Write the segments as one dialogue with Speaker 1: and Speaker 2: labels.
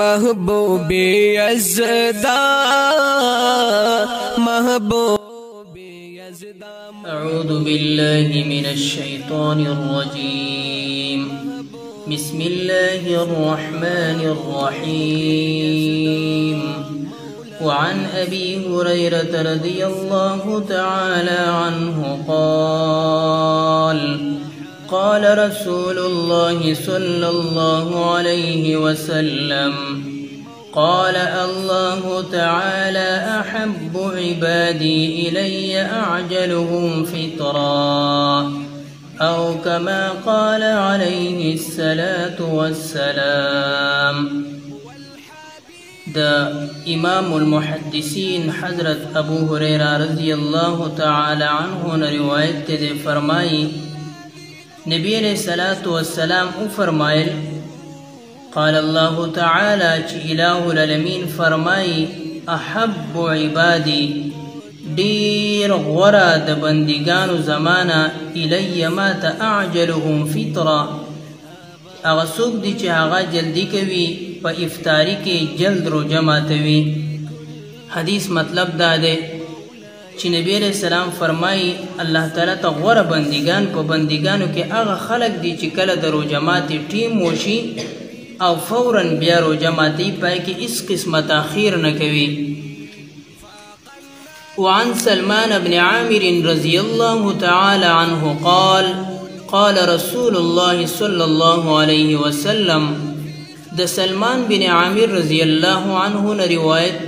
Speaker 1: محبوبی یزدا محبوبی یزدا
Speaker 2: أعوذ بالله من الشيطان الرجيم بسم الله الرحمن الرحيم وعن أبي هريرة رضي الله تعالى عنه قال رسول الله صلى الله عليه وسلم قال الله تعالى أحب عبادي إلي أعجلهم فطرا أو كما قال عليه الصلاة والسلام. دا امام المحدثین حضرت ابو هريرة رضی اللہ تعالی عنہ نے روایت دے فرمائی نبی علیہ الصلوۃ والسلام فرمائل قال الله تعالى چی الہ العالمین فرمائی احب عبادی دیر غورا د بندگانو زمانہ الی ما تعجلهم فطرا اغسوک دی چی آغا جلدی کوي پا افطاری کے جلد رو جمع توی. حدیث مطلب دا دے چی نبی علیہ السلام فرمائی اللہ تعالیٰ تا غور بندگان پا بندگانو کے آغا خلق دی چی کل دا رو جماعتی ٹیم موشی او فوراً بیا رو جماعتی پائی کہ اس قسم تاخیر نکوی. وعن سلمان بن عامر رضی اللہ تعالی عنہ قال رسول اللہ صلی اللہ علیہ وسلم د سلمان بن عامر رضی اللہ عنہ نے روایت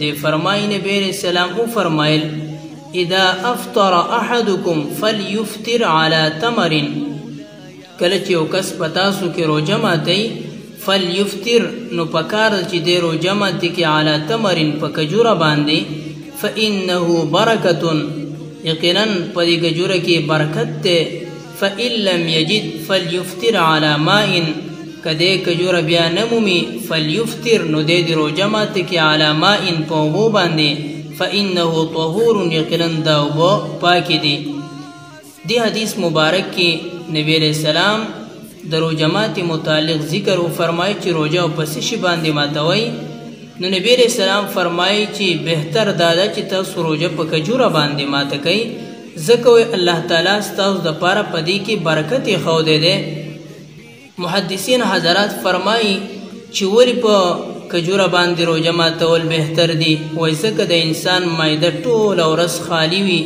Speaker 2: دے فرمائی نبی علیہ السلام فرمائل اذا افطر احدکم فلیفطر على تمر کلچ یو کس پتاسو کی رو جمع تی فلیفطر نو پکار چی دے رو جمع تی کی على تمر پکجور باندے فإنه برکت یقینا پدی کجور کی برکت تے فإن لم یجد فلیفطر على ماء کدے کجور بیا نمومی فلیفطر نو دے دی رو جماعت کی علی مائن پوبو باندے فإنه طہور یقینا داوبو پاکی دی حدیث مبارک کی نبی علیہ السلام درو جماعت متعلق ذکر و فرمائی چی روجہ و پسیشی باندے ماتوئی نو نبی علیہ السلام فرمائی چی بہتر دادا چی تاس روجہ پا کجور باندے ماتکئی زکوی اللہ تعالیٰ ستاس دا پارا پدی کی برکت خود دے. محدثین حضرات فرمائی چی ولی پا کجور باندی رو جمع تول بہتر دی ویسا که دا انسان مائده طول او رس خالی وی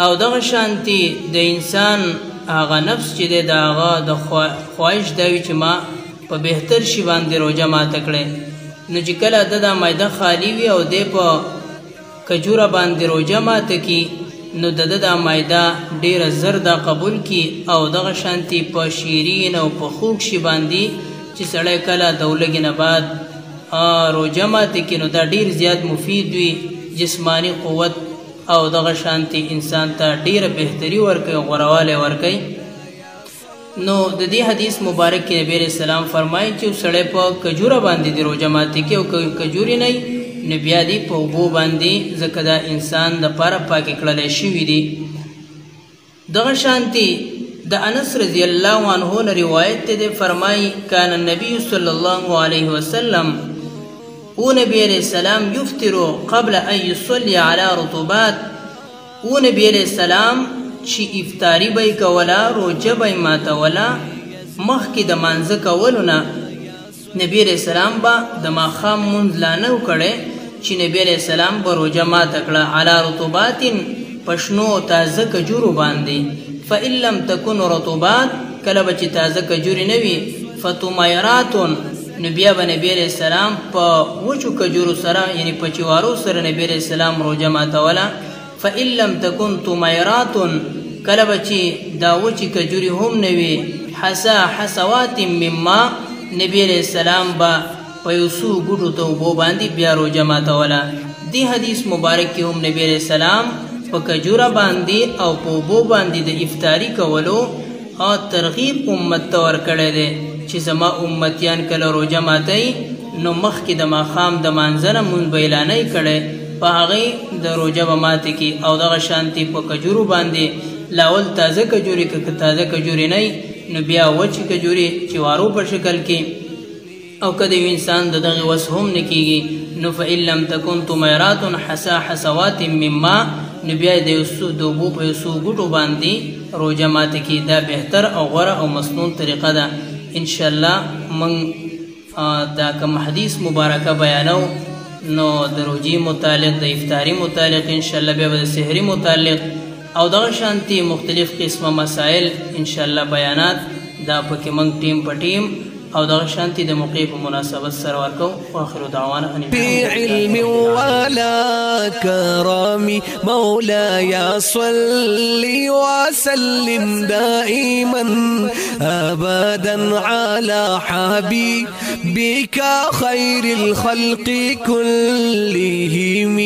Speaker 2: او دا شانتی دا انسان آغا نفس چی دے دا آغا دا خواهش داوی چی ما پا بہتر شی باندی رو جمع تکڑے نو چی کلا دا مائده خالی وی او دے پا کجور باندی رو جمع تکی نو دا مائده دیر زرد قبول کی او دا شانتی پا شیرین او پا خوک شی باندی چی سڑے کلا دولگی نباد رو جمع تکی نو دا دیر زیاد مفید وی جسمانی قوت او دا شانتی انسان تا دیر بہتری ورکی غروال ورکی. نو دا دی حدیث مبارک کی نبی علیہ السلام فرمائی چی سڑے پا کجور باندی دی رو جمع تکی او کجوری نئی نبیا دی پا اوبو باندی زکدا انسان دا پارا پاکی کڑلے شوی دی. دغه شانتی دا انس رضی اللہ عنہ نے روایت دے فرمائی کان النبی صلی اللہ علیہ وسلم او نبی علیہ السلام یفترو قبل ان یصلی علی رطوبات او نبی علیہ السلام چی افطاری بای کولا روجہ بای ماتولا مخ کی دا منزک اولونا نبی علیہ السلام با دما خام منز لانو کڑے چی نبی علیہ السلام با روجہ ماتکڑا علی رطوبات پشنو تازه کجورو باندی فإن لم تکن رطوبات کلب چی تازه کجوری نوی فتومیراتون نبیا با نبی علیہ السلام پا وچو کجورو سرا یعنی پچیوارو سر نبی علیہ السلام روجہ ماتولا فإن لم تکن تومیراتون کلب چی دا وچی کجوری هم نوی حسوات مما نبی علیہ السلام با پیوسو گوٹو تو بو باندی بیا رو جمع تولا. دی حدیث مبارک کی هم نبی علیہ السلام پا کجورا باندی او پو بو باندی دا افطاری کولو ترغیب امت تور کڑے دے چی زما امتیان کل رو جمع تی نو مخ کی دا مخام دا منزن من بیلانی کڑے پا آغی دا رو جمع ماتی کی او دا غشانتی پا کجورو باندی لاول تازه کجوری که تازه کجوری نئی نو بیا وچی کجوری چی وارو پر شکل کی او کدی انسان دغه وس هم نکیږي نو فإن لم تكن تميرات حسا حسوات مما نبي د یوسو دوبو په یوسو ګټو باندې روزه ماته کی دا بهتر او غوره او مسنون طریقه ده ان شاء الله من دا کوم حدیث مبارکه بیانو نو د روزي متعلق د افطاری متعلق ان شاء الله به د سحری متعلق او دغه شانتي مختلف قسمه مسائل ان شاء الله بیانات دا پکې موږ ټیم په ټیم او دغه شانتي د موقع په مناسبت سره ورکو واخر دعوانا ان
Speaker 1: بعلم ولا كرم مولاي صل وسلم دائما ابدا على حبيبك خير الخلق كلهم